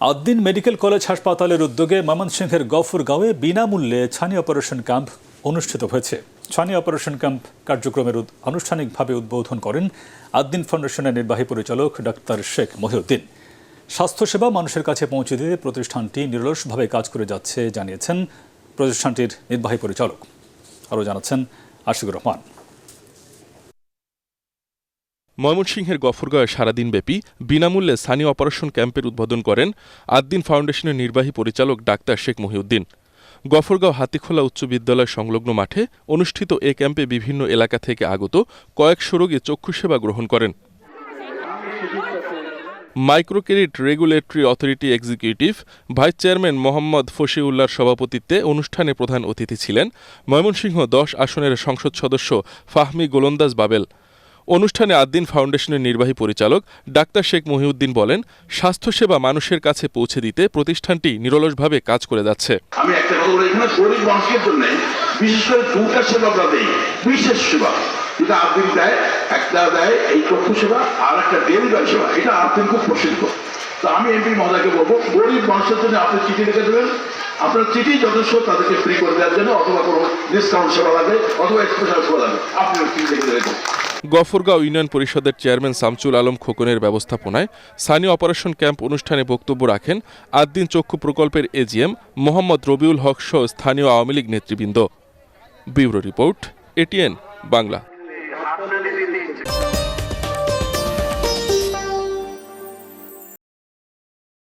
Ad-din medical college হাসপাতালের উদ্যোগে ময়মনসিংহের গফরগাঁওয়ে বিনামূল্যে ছানি অপারেশন ক্যাম্প অনুষ্ঠিত হয়েছে। ছানি অপারেশন ক্যাম্প কার্যক্রমের আনুষ্ঠানিকভাবে উদ্বোধন করেন আদ্দিন ফাউন্ডেশনের নির্বাহী পরিচালক ডাক্তার শেখ মহিউদ্দিন। স্বাস্থ্যসেবা মানুষের কাছে পৌঁছে দিতে প্রতিষ্ঠানটি নিরলসভাবে কাজ করে যাচ্ছে জানিয়েছেন প্রতিষ্ঠানটির নির্বাহী পরিচালক। আরও জানাচ্ছেন আশিকুর রহমান। ময়মনসিংহের গফরগাঁওয়ে সারাদিনব্যাপী বিনামূল্যে ছানি অপারেশন ক্যাম্পের উদ্বোধন করেন আদ্দিন ফাউন্ডেশনের নির্বাহী পরিচালক ডাক্তার শেখ মহিউদ্দিন। গফরগাঁও হাতিখোলা উচ্চ বিদ্যালয় সংলগ্ন মাঠে অনুষ্ঠিত এ ক্যাম্পে বিভিন্ন এলাকা থেকে আগত কয়েকশো রোগী চক্ষু সেবা গ্রহণ করেন। Microcredit regulatory authority executive vice chairman Mohammad ফশিউল্লাহর সভাপতিত্বে অনুষ্ঠানে প্রধান অতিথি ছিলেন ময়মনসিংহ ১০ আসনের সংসদ সদস্য ফাহমি গোলন্দাজ বাবেল। অনুষ্ঠানে আদ্দিন ফাউন্ডেশনের নির্বাহী পরিচালক ডাক্তার শেখ মহিউদ্দিন বলেন, স্বাস্থ্যসেবা মানুষের কাছে পৌঁছে দিতে প্রতিষ্ঠানটি নিরলসভাবে কাজ করে যাচ্ছে। আমি একটা কথা বলি, এখানে গরিব মানুষের জন্য বিশেষ করে দুটা সেবা আমরা দেই, বিশেষ সেবা যেটা আদ্দিন দেয়। একটা দেয় এই চক্ষু সেবা, আর একটা ডেলিভারি সেবা। এটা আদ্দিন খুব প্রসিদ্ধ। তো আমি এমপি মহোদয়কে বলবো, গরিব মানুষের জন্য আপনি চিঠি লিখে দেবেন, আপনার চিঠি যথেষ্ট তাদেরকে ফ্রি করে দেওয়ার জন্য, অথবা কোনো ডিসকাউন্ট সেবা লাগবে অথবা স্পেশাল সেবা লাগবে, আপনি চিঠি লিখে দেবেন। গফরগাঁও ইউনিয়ন পরিষদের চেয়ারম্যান শামসুল আলম খোকনের ব্যবস্থাপনায় ছানি অপারেশন ক্যাম্প অনুষ্ঠানে বক্তব্য রাখেন আদ্দিন চক্ষু প্রকল্পের এজিএম মোহাম্মদ রবিউল হক সহ স্থানীয় আওয়ামী লীগ নেতৃবৃন্দ। Bureau report, ATN Bangla.